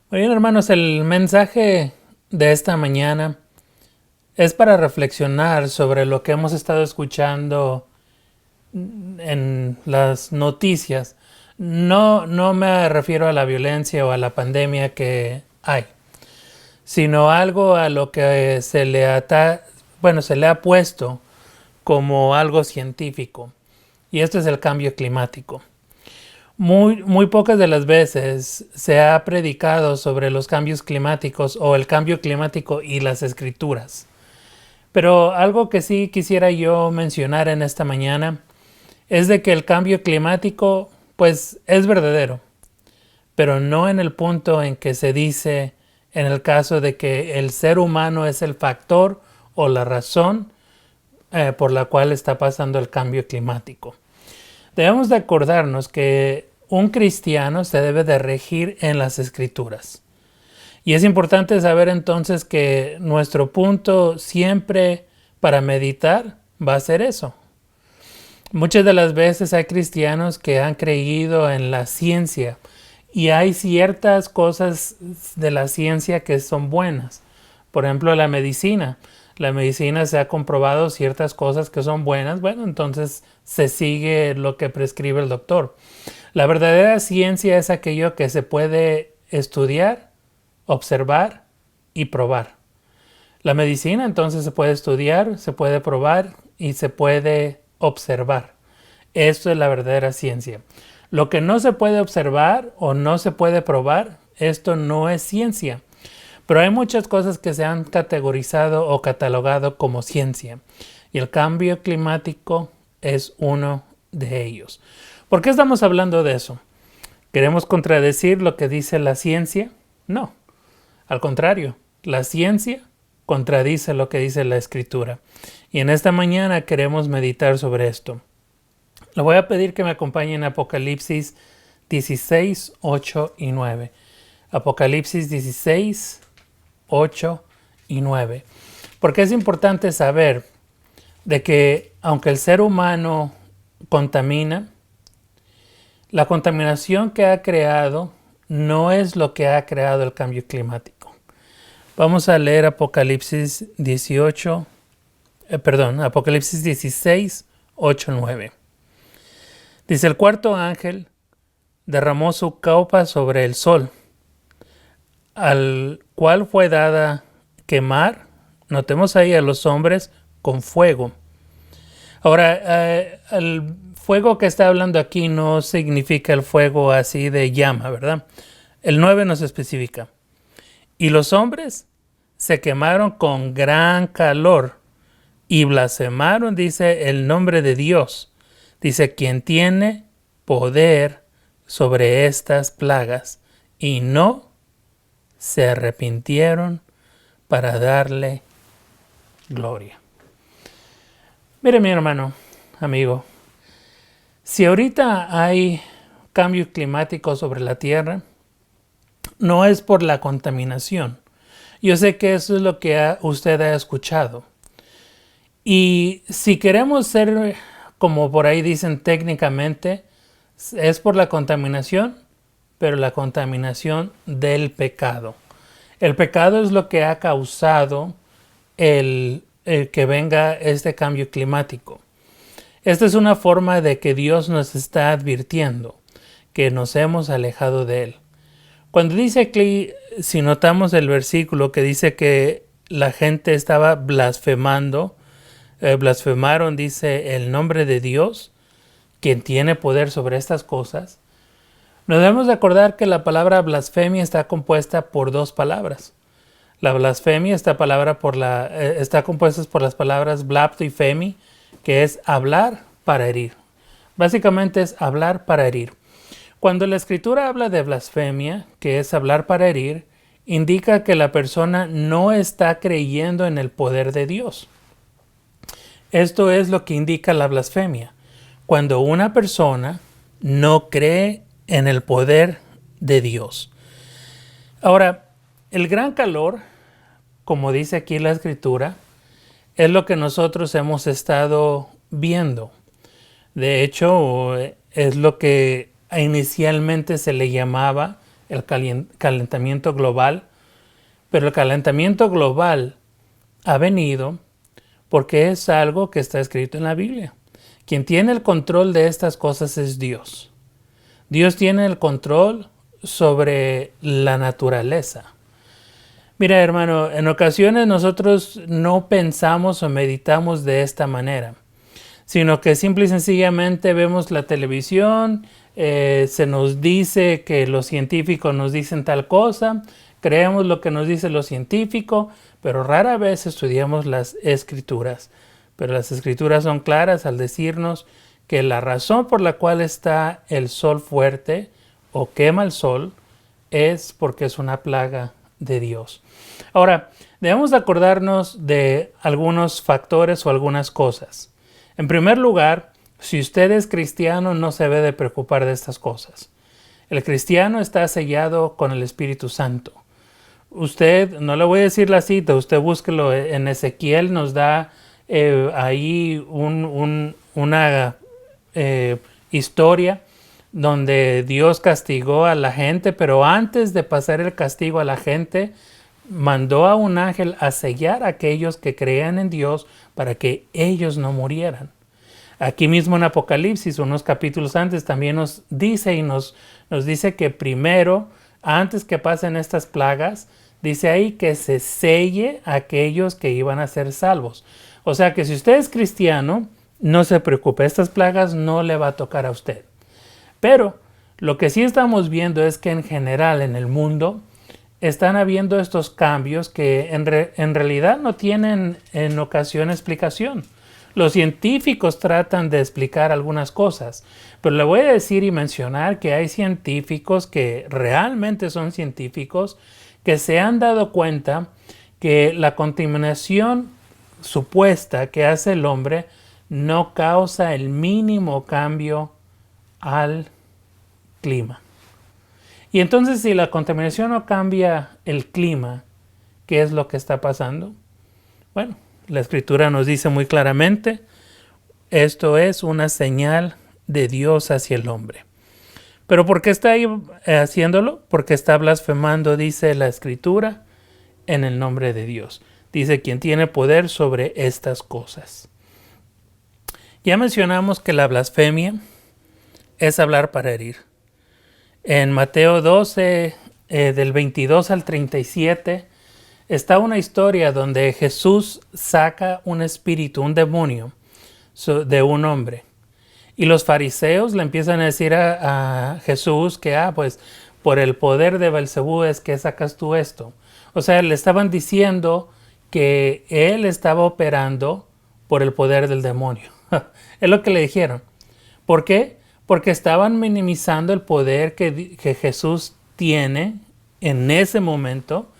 Muy bien, hermanos, el mensaje de esta mañana es para reflexionar sobre lo que hemos estado escuchando en las noticias. No me refiero a la violencia o a la pandemia que hay, sino algo a lo que se le ha puesto como algo científico. Y esto es el cambio climático. Muy pocas de las veces se ha predicado sobre los cambios climáticos o el cambio climático y las escrituras. Pero algo que sí quisiera yo mencionar en esta mañana es de que el cambio climático pues es verdadero, pero no en el punto en que se dice en el caso de que el ser humano es el factor o la razón por la cual está pasando el cambio climático. Debemos de acordarnos que un cristiano se debe de regir en las escrituras. Y es importante saber entonces que nuestro punto siempre para meditar va a ser eso. Muchas de las veces hay cristianos que han creído en la ciencia y hay ciertas cosas de la ciencia que son buenas. Por ejemplo, la medicina. La medicina se ha comprobado ciertas cosas que son buenas. Bueno, entonces se sigue lo que prescribe el doctor. La verdadera ciencia es aquello que se puede estudiar, observar y probar. La medicina entonces se puede estudiar, se puede probar y se puede observar. Esto es la verdadera ciencia. Lo que no se puede observar o no se puede probar, esto no es ciencia. Pero hay muchas cosas que se han categorizado o catalogado como ciencia. Y el cambio climático es uno de ellos. ¿Por qué estamos hablando de eso? ¿Queremos contradecir lo que dice la ciencia? No. Al contrario, la ciencia contradice lo que dice la escritura. Y en esta mañana queremos meditar sobre esto. Le voy a pedir que me acompañe en Apocalipsis 16, 8 y 9. Apocalipsis 16, 8 y 9. Porque es importante saber de que aunque el ser humano contamina, la contaminación que ha creado no es lo que ha creado el cambio climático. Vamos a leer Apocalipsis 16, 8, 9. Dice: el cuarto ángel derramó su copa sobre el sol, al cual fue dada quemar, notemos ahí, a los hombres con fuego. Ahora, el fuego que está hablando aquí no significa el fuego así de llama, ¿verdad? El 9 nos especifica. Y los hombres se quemaron con gran calor y blasfemaron, dice, el nombre de Dios. Dice, quien tiene poder sobre estas plagas, y no se arrepintieron para darle gloria. Mire, mi hermano, amigo, si ahorita hay cambio climático sobre la Tierra, no es por la contaminación. Yo sé que eso es lo que usted ha escuchado. Y si queremos ser, como por ahí dicen técnicamente, es por la contaminación, pero la contaminación del pecado. El pecado es lo que ha causado el que venga este cambio climático. Esta es una forma de que Dios nos está advirtiendo que nos hemos alejado de Él. Cuando dice aquí, si notamos el versículo que dice que la gente estaba blasfemando, blasfemaron, dice, el nombre de Dios, quien tiene poder sobre estas cosas, nos debemos de acordar que la palabra blasfemia está compuesta por dos palabras. La blasfemia, está compuesta por las palabras blapto y femi, que es hablar para herir. Básicamente es hablar para herir. Cuando la escritura habla de blasfemia, que es hablar para herir, indica que la persona no está creyendo en el poder de Dios. Esto es lo que indica la blasfemia. Cuando una persona no cree en el poder de Dios. Ahora, el gran calor, como dice aquí la escritura, es lo que nosotros hemos estado viendo. De hecho, es lo que inicialmente se le llamaba el calentamiento global, pero el calentamiento global ha venido porque es algo que está escrito en la Biblia. Quien tiene el control de estas cosas es Dios. Dios tiene el control sobre la naturaleza. Mira, hermano, en ocasiones nosotros no pensamos o meditamos de esta manera, sino que simple y sencillamente vemos la televisión, se nos dice que los científicos nos dicen tal cosa, creemos lo que nos dice lo científico, pero rara vez estudiamos las escrituras. Pero las escrituras son claras al decirnos que la razón por la cual está el sol fuerte o quema el sol es porque es una plaga de Dios. Ahora, debemos acordarnos de algunos factores o algunas cosas. En primer lugar, si usted es cristiano, no se debe de preocupar de estas cosas. El cristiano está sellado con el Espíritu Santo. Usted, no le voy a decir la cita, usted búsquelo en Ezequiel, nos da ahí una historia donde Dios castigó a la gente, pero antes de pasar el castigo a la gente, mandó a un ángel a sellar a aquellos que creían en Dios para que ellos no murieran. Aquí mismo en Apocalipsis, unos capítulos antes, también nos dice nos dice que primero, antes que pasen estas plagas, dice ahí que se selle a aquellos que iban a ser salvos. O sea que si usted es cristiano, no se preocupe, estas plagas no le va a tocar a usted. Pero lo que sí estamos viendo es que en general en el mundo están habiendo estos cambios que en realidad no tienen en ocasión explicación. Los científicos tratan de explicar algunas cosas, pero le voy a decir y mencionar que hay científicos que realmente son científicos que se han dado cuenta que la contaminación supuesta que hace el hombre no causa el mínimo cambio al clima. Y entonces, si la contaminación no cambia el clima, ¿qué es lo que está pasando? Bueno, la Escritura nos dice muy claramente, esto es una señal de Dios hacia el hombre. ¿Pero por qué está ahí haciéndolo? Porque está blasfemando, dice la Escritura, en el nombre de Dios. Dice quien tiene poder sobre estas cosas. Ya mencionamos que la blasfemia es hablar para herir. En Mateo 12, del 22 al 37, está una historia donde Jesús saca un espíritu, un demonio, de un hombre. Y los fariseos le empiezan a decir a Jesús que, pues, por el poder de Belcebú es que sacas tú esto. O sea, le estaban diciendo que él estaba operando por el poder del demonio. Es lo que le dijeron. ¿Por qué? Porque estaban minimizando el poder que Jesús tiene en ese momento,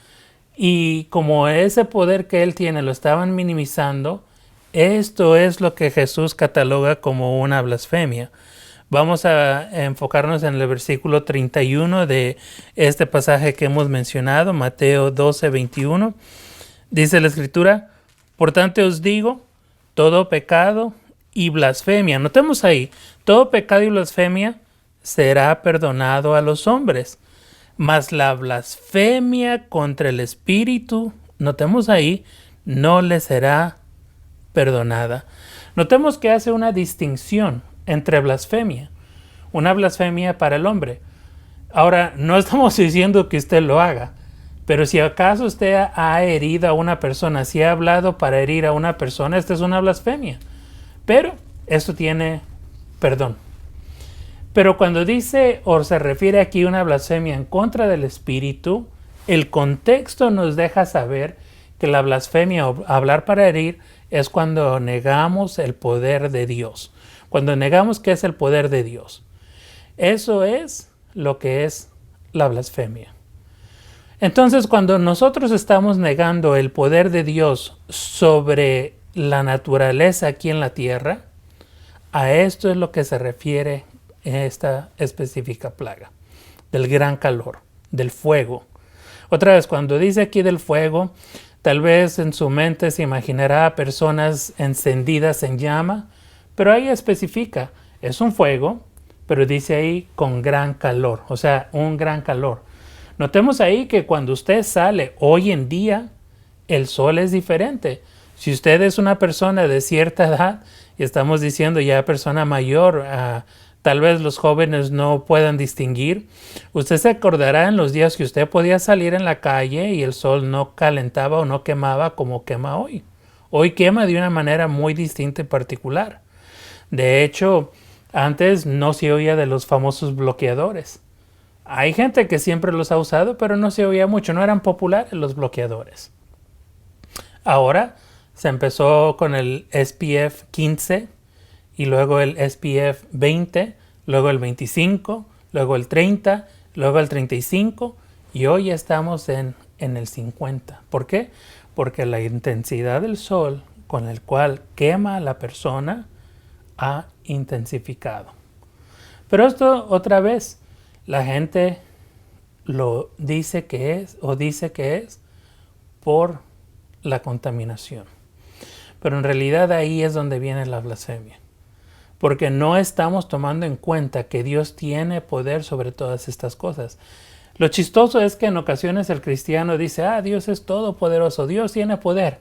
y como ese poder que él tiene lo estaban minimizando, esto es lo que Jesús cataloga como una blasfemia. Vamos a enfocarnos en el versículo 31 de este pasaje que hemos mencionado, Mateo 12, 21. Dice la Escritura, por tanto os digo, todo pecado y blasfemia. Notemos ahí, todo pecado y blasfemia será perdonado a los hombres, mas la blasfemia contra el Espíritu, notemos ahí, no le será perdonada. Notemos que hace una distinción entre blasfemia, una blasfemia para el hombre. Ahora, no estamos diciendo que usted lo haga, pero si acaso usted ha herido a una persona, si ha hablado para herir a una persona, esta es una blasfemia. Pero esto tiene perdón. Pero cuando dice o se refiere aquí a una blasfemia en contra del Espíritu, el contexto nos deja saber que la blasfemia o hablar para herir es cuando negamos el poder de Dios. Cuando negamos que es el poder de Dios. Eso es lo que es la blasfemia. Entonces, cuando nosotros estamos negando el poder de Dios sobre la naturaleza aquí en la tierra, a esto es lo que se refiere esta específica plaga, del gran calor, del fuego. Otra vez, cuando dice aquí del fuego, tal vez en su mente se imaginará personas encendidas en llama, pero ahí especifica, es un fuego, pero dice ahí con gran calor, o sea, un gran calor. Notemos ahí que cuando usted sale hoy en día, el sol es diferente. Si usted es una persona de cierta edad, y estamos diciendo ya persona mayor, tal vez los jóvenes no puedan distinguir, usted se acordará en los días que usted podía salir en la calle y el sol no calentaba o no quemaba como quema hoy. Hoy quema de una manera muy distinta y particular. De hecho, antes no se oía de los famosos bloqueadores. Hay gente que siempre los ha usado, pero no se oía mucho, no eran populares los bloqueadores. Ahora se empezó con el SPF 15 y luego el SPF 20, luego el 25, luego el 30, luego el 35 y hoy estamos en el 50. ¿Por qué? Porque la intensidad del sol con el cual quema a la persona ha intensificado. Pero esto otra vez, la gente lo dice que es o dice que es por la contaminación. Pero en realidad ahí es donde viene la blasfemia. Porque no estamos tomando en cuenta que Dios tiene poder sobre todas estas cosas. Lo chistoso es que en ocasiones el cristiano dice, Dios es todopoderoso, Dios tiene poder.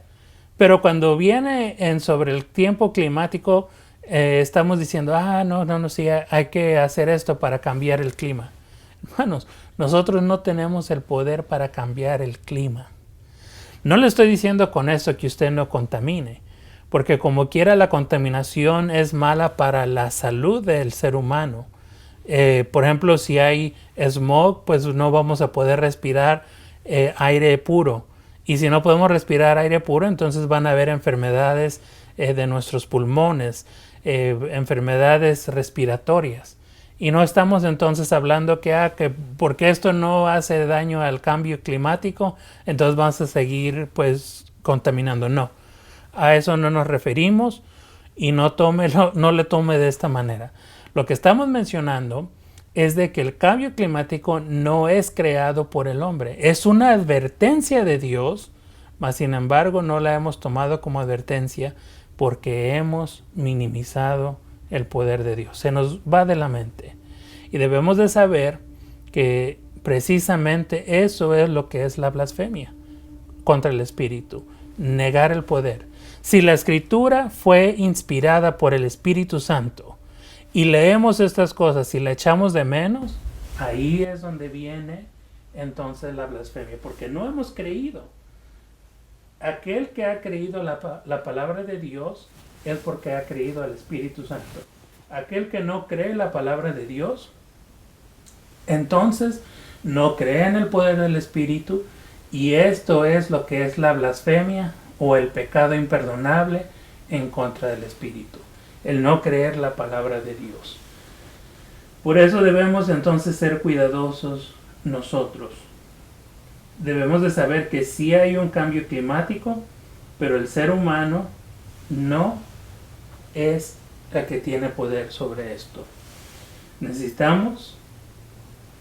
Pero cuando viene sobre el tiempo climático, estamos diciendo, no, sí, hay que hacer esto para cambiar el clima. Hermanos, nosotros no tenemos el poder para cambiar el clima. No le estoy diciendo con eso que usted no contamine, porque como quiera la contaminación es mala para la salud del ser humano. Por ejemplo, si hay smog, pues no vamos a poder respirar aire puro. Y si no podemos respirar aire puro, entonces van a haber enfermedades de nuestros pulmones, enfermedades respiratorias. Y no estamos entonces hablando que porque esto no hace daño al cambio climático, entonces vamos a seguir pues contaminando. No, a eso no nos referimos y no le tome de esta manera. Lo que estamos mencionando es de que el cambio climático no es creado por el hombre. Es una advertencia de Dios, mas sin embargo no la hemos tomado como advertencia porque hemos minimizado el poder de Dios. Se nos va de la mente. Y debemos de saber que precisamente eso es lo que es la blasfemia contra el Espíritu. Negar el poder. Si la Escritura fue inspirada por el Espíritu Santo y leemos estas cosas y la echamos de menos, ahí es donde viene entonces la blasfemia. Porque no hemos creído. Aquel que ha creído la palabra de Dios es porque ha creído al Espíritu Santo. Aquel que no cree la palabra de Dios, entonces no cree en el poder del Espíritu, y esto es lo que es la blasfemia o el pecado imperdonable en contra del Espíritu, el no creer la palabra de Dios. Por eso debemos entonces ser cuidadosos nosotros. Debemos de saber que sí hay un cambio climático, pero el ser humano no es la que tiene poder sobre esto. Necesitamos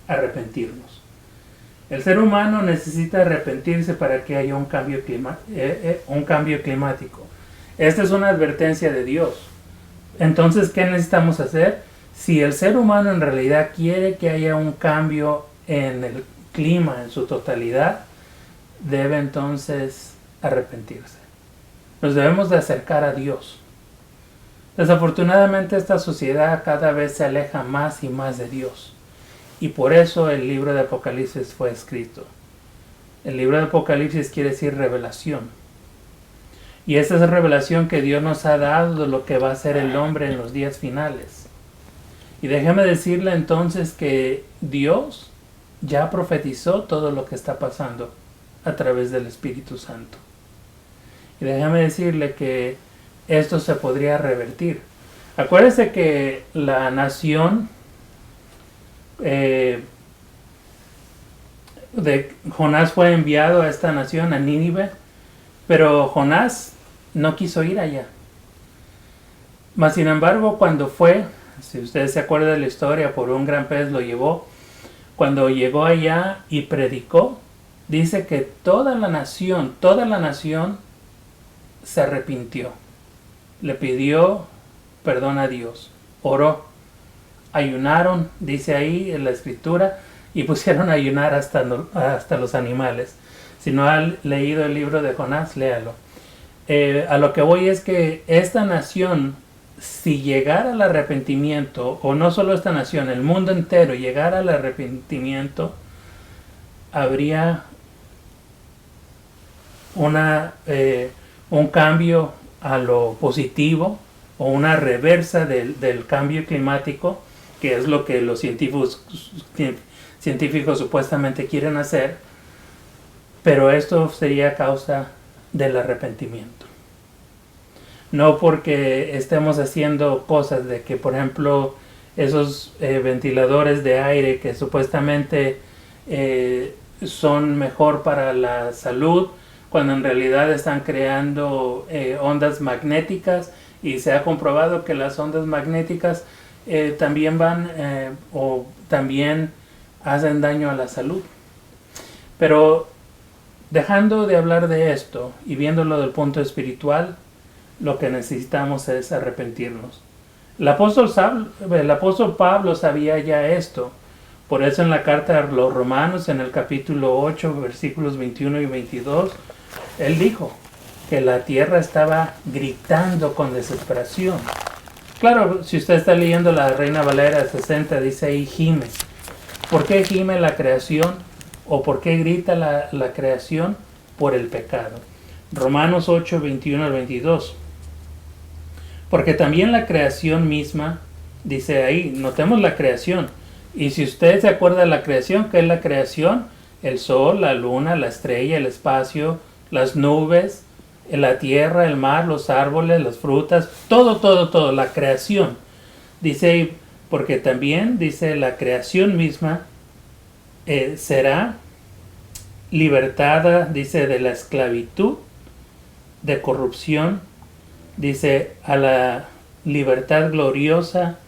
arrepentirnos. El ser humano necesita arrepentirse para que haya un cambio climático. Esta es una advertencia de Dios. Entonces, ¿qué necesitamos hacer? Si el ser humano en realidad quiere que haya un cambio en el clima en su totalidad, debe entonces arrepentirse. Nos debemos de acercar a Dios. Desafortunadamente esta sociedad cada vez se aleja más y más de Dios. Y por eso el libro de Apocalipsis fue escrito. El libro de Apocalipsis quiere decir revelación. Y esa es revelación que Dios nos ha dado de lo que va a ser el hombre en los días finales. Y déjeme decirle entonces que Dios ya profetizó todo lo que está pasando a través del Espíritu Santo. Y déjame decirle que esto se podría revertir. Acuérdese que la nación de Jonás fue enviado a esta nación, a Nínive, pero Jonás no quiso ir allá. Mas sin embargo, cuando fue, si ustedes se acuerdan de la historia, por un gran pez lo llevó. Cuando llegó allá y predicó, dice que toda la nación se arrepintió. Le pidió perdón a Dios. Oró. Ayunaron, dice ahí en la escritura, y pusieron a ayunar hasta los animales. Si no han leído el libro de Jonás, léalo. A lo que voy es que esta nación, si llegara al arrepentimiento, o no solo esta nación, el mundo entero llegara al arrepentimiento, habría un cambio a lo positivo, o una reversa del cambio climático, que es lo que los científicos supuestamente quieren hacer, pero esto sería a causa del arrepentimiento. No porque estemos haciendo cosas de que, por ejemplo, esos ventiladores de aire que supuestamente son mejor para la salud, cuando en realidad están creando ondas magnéticas, y se ha comprobado que las ondas magnéticas también también hacen daño a la salud. Pero dejando de hablar de esto y viéndolo del punto espiritual, lo que necesitamos es arrepentirnos. El apóstol Pablo sabía ya esto. Por eso en la carta a los Romanos, en el capítulo 8, versículos 21 y 22, él dijo que la tierra estaba gritando con desesperación. Claro, si usted está leyendo la Reina Valera 60, dice ahí gime. ¿Por qué gime la creación? ¿O por qué grita la creación? Por el pecado. Romanos 8, 21 al 22. Porque también la creación misma, dice ahí, notemos la creación. Y si usted se acuerda de la creación, ¿qué es la creación? El sol, la luna, la estrella, el espacio, las nubes, la tierra, el mar, los árboles, las frutas, todo, la creación. Dice, porque también, dice, la creación misma será libertada, dice, de la esclavitud, de corrupción, dice, a la libertad gloriosa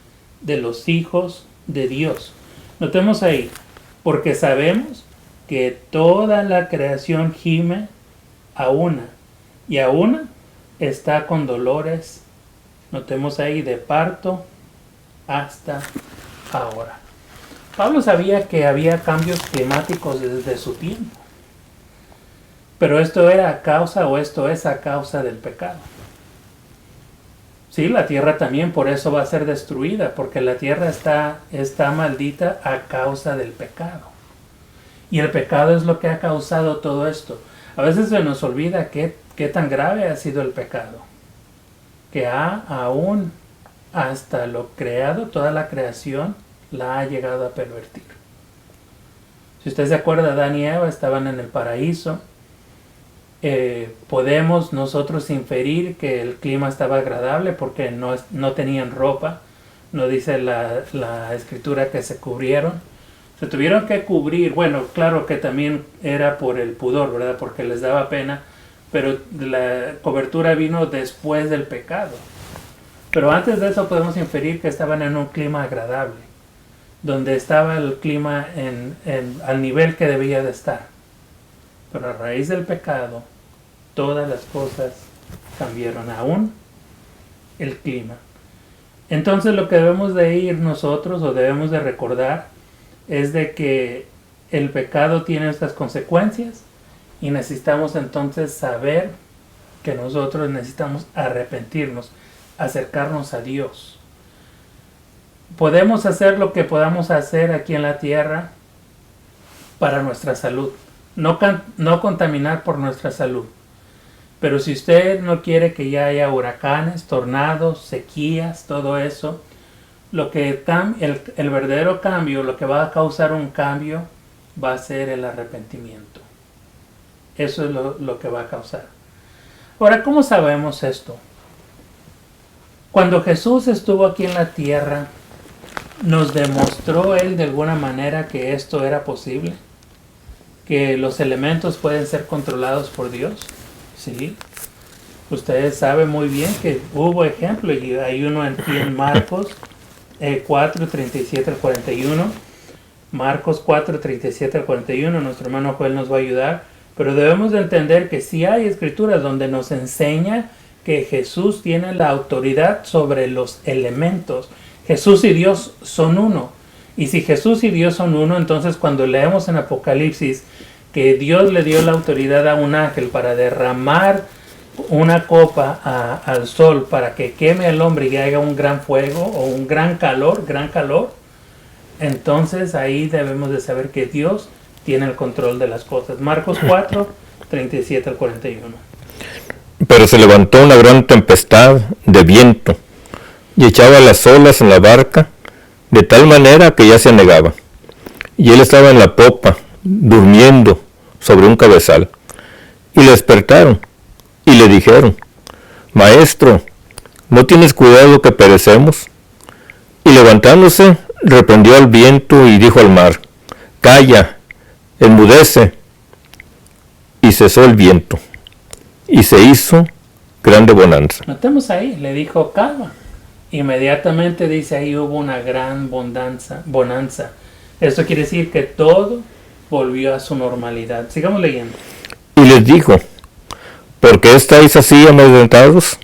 de los hijos de Dios. Notemos ahí, porque sabemos que toda la creación gime a una, y a una está con dolores, notemos ahí, de parto hasta ahora. Pablo sabía que había cambios climáticos desde su tiempo, pero esto es a causa del pecado. Sí, la tierra también por eso va a ser destruida, porque la tierra está maldita a causa del pecado. Y el pecado es lo que ha causado todo esto. A veces se nos olvida qué tan grave ha sido el pecado, que aún hasta lo creado, toda la creación, la ha llegado a pervertir. Si usted se acuerda, Adán y Eva estaban en el paraíso. Podemos nosotros inferir que el clima estaba agradable porque no tenían ropa. No dice la escritura que se cubrieron. Se tuvieron que cubrir. Bueno, claro que también era por el pudor, ¿verdad? Porque les daba pena. Pero la cobertura vino después del pecado. Pero antes de eso podemos inferir que estaban en un clima agradable, donde estaba el clima al nivel que debía de estar. Pero a raíz del pecado, todas las cosas cambiaron, aún el clima. Entonces lo que debemos de ir nosotros, o debemos de recordar, es de que el pecado tiene estas consecuencias, y necesitamos entonces saber que nosotros necesitamos arrepentirnos, acercarnos a Dios. Podemos hacer lo que podamos hacer aquí en la tierra para nuestra salud. No contaminar por nuestra salud. Pero si usted no quiere que ya haya huracanes, tornados, sequías, todo eso, el verdadero cambio, lo que va a causar un cambio, va a ser el arrepentimiento. Eso es lo que va a causar. Ahora, ¿cómo sabemos esto? Cuando Jesús estuvo aquí en la tierra, ¿nos demostró Él de alguna manera que esto era posible? ¿Que los elementos pueden ser controlados por Dios? Sí. Ustedes saben muy bien que hubo ejemplo, y hay uno aquí en Marcos 4, 37 al 41. Marcos 4, 37 al 41. Nuestro hermano Joel nos va a ayudar. Pero debemos de entender que sí hay escrituras donde nos enseña que Jesús tiene la autoridad sobre los elementos. Jesús y Dios son uno. Y si Jesús y Dios son uno, entonces cuando leemos en Apocalipsis que Dios le dio la autoridad a un ángel para derramar una copa al sol para que queme al hombre y haga un gran fuego o un gran calor, entonces ahí debemos de saber que Dios tiene el control de las cosas. Marcos 4, 37 al 41. Pero se levantó una gran tempestad de viento y echaba las olas en la barca de tal manera que ya se anegaba. Y él estaba en la popa, durmiendo sobre un cabezal. Y le despertaron y le dijeron: Maestro, ¿no tienes cuidado que perecemos? Y levantándose, reprendió al viento y dijo al mar: Calla, enmudece. Y cesó el viento, y se hizo grande bonanza. Notemos ahí, le dijo calma. Inmediatamente dice ahí hubo una gran bonanza. Esto quiere decir que todo volvió a su normalidad. Sigamos leyendo. Y les dijo: ¿por qué estáis así amedrentados?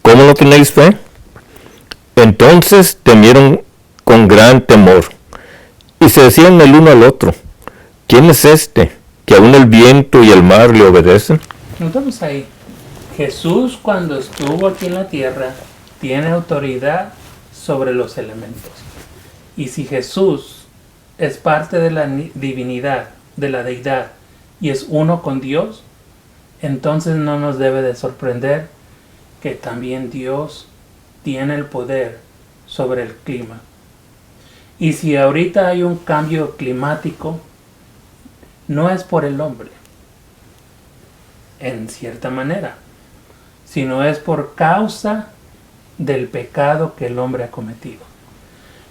¿Cómo no tenéis fe? Entonces temieron con gran temor, y se decían el uno al otro: ¿quién es este, que aún el viento y el mar le obedecen? Notamos ahí, Jesús cuando estuvo aquí en la tierra tiene autoridad sobre los elementos. Y si Jesús es parte de la divinidad, de la deidad, y es uno con Dios, entonces no nos debe de sorprender que también Dios tiene el poder sobre el clima. Y si ahorita hay un cambio climático, no es por el hombre, en cierta manera, sino es por causa del pecado que el hombre ha cometido.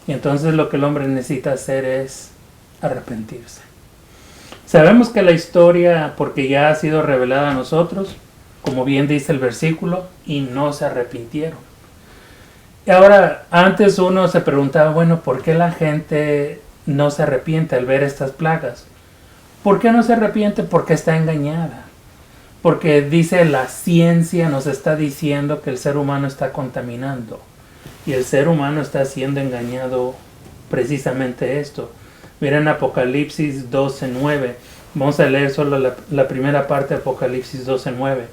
Y entonces lo que el hombre necesita hacer es arrepentirse. Sabemos que la historia, porque ya ha sido revelada a nosotros, como bien dice el versículo, y no se arrepintieron. Y ahora, antes uno se preguntaba, bueno, ¿por qué la gente no se arrepiente al ver estas plagas? ¿Por qué no se arrepiente? Porque está engañada. Porque dice la ciencia nos está diciendo que el ser humano está contaminando. Y el ser humano está siendo engañado precisamente esto. Miren Apocalipsis 12:9. Vamos a leer solo la primera parte de Apocalipsis 12:9.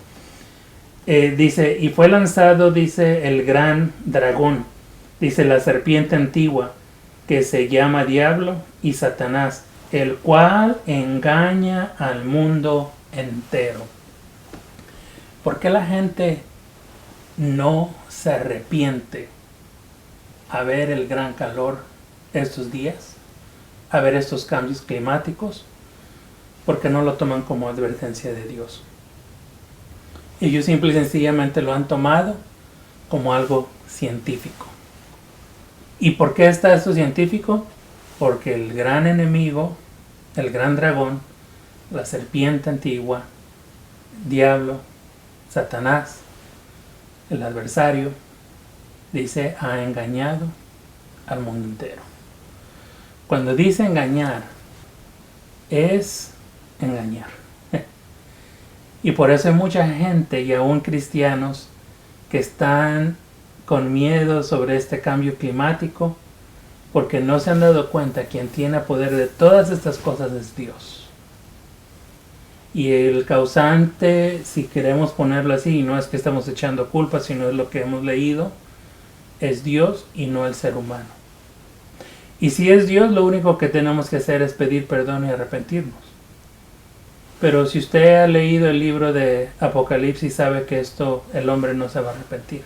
Dice, y fue lanzado, dice, el gran dragón, dice la serpiente antigua, que se llama Diablo y Satanás, el cual engaña al mundo entero. ¿Por qué la gente no se arrepiente a ver el gran calor estos días, a ver estos cambios climáticos? Porque no lo toman como advertencia de Dios. Ellos simple y sencillamente lo han tomado como algo científico. ¿Y por qué está esto científico? Porque el gran enemigo, el gran dragón, la serpiente antigua, Diablo, Satanás, el adversario, dice, ha engañado al mundo entero. Cuando dice engañar, es engañar. Y por eso hay mucha gente, y aún cristianos, que están con miedo sobre este cambio climático, porque no se han dado cuenta que quien tiene poder de todas estas cosas es Dios. Y el causante, si queremos ponerlo así, y no es que estamos echando culpa, sino es lo que hemos leído, es Dios y no el ser humano. Y si es Dios, lo único que tenemos que hacer es pedir perdón y arrepentirnos. Pero si usted ha leído el libro de Apocalipsis, sabe que esto el hombre no se va a arrepentir.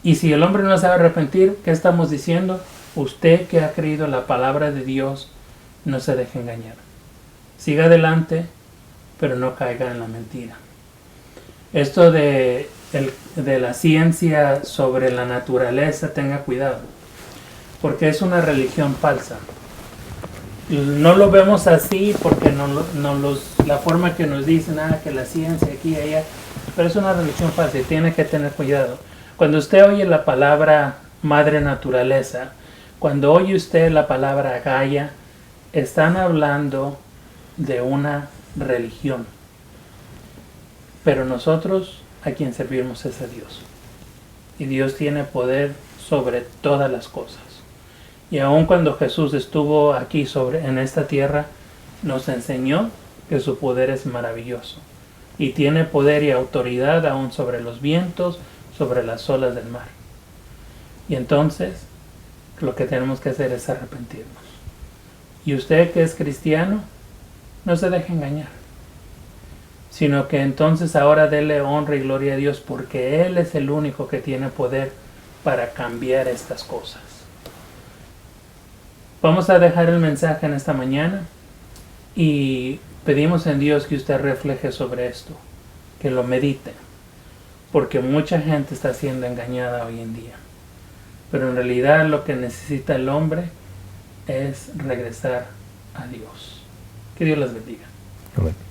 Y si el hombre no se va a arrepentir, ¿qué estamos diciendo? Usted que ha creído la palabra de Dios, no se deje engañar. Siga adelante, pero no caiga en la mentira. Esto de la ciencia sobre la naturaleza, tenga cuidado, porque es una religión falsa. No lo vemos así porque la forma que nos dicen, que la ciencia aquí y allá, pero es una religión falsa y tiene que tener cuidado. Cuando usted oye la palabra madre naturaleza, cuando oye usted la palabra Gaia, están hablando de una religión. Pero nosotros a quien servimos es a Dios. Y Dios tiene poder sobre todas las cosas. Y aun cuando Jesús estuvo aquí en esta tierra, nos enseñó que su poder es maravilloso. Y tiene poder y autoridad aún sobre los vientos, sobre las olas del mar. Y entonces, lo que tenemos que hacer es arrepentirnos. Y usted que es cristiano, no se deje engañar, sino que entonces ahora dele honra y gloria a Dios, porque Él es el único que tiene poder para cambiar estas cosas. Vamos a dejar el mensaje en esta mañana y pedimos en Dios que usted refleje sobre esto, que lo medite, porque mucha gente está siendo engañada hoy en día. Pero en realidad lo que necesita el hombre es regresar a Dios. Que Dios les bendiga. Amén.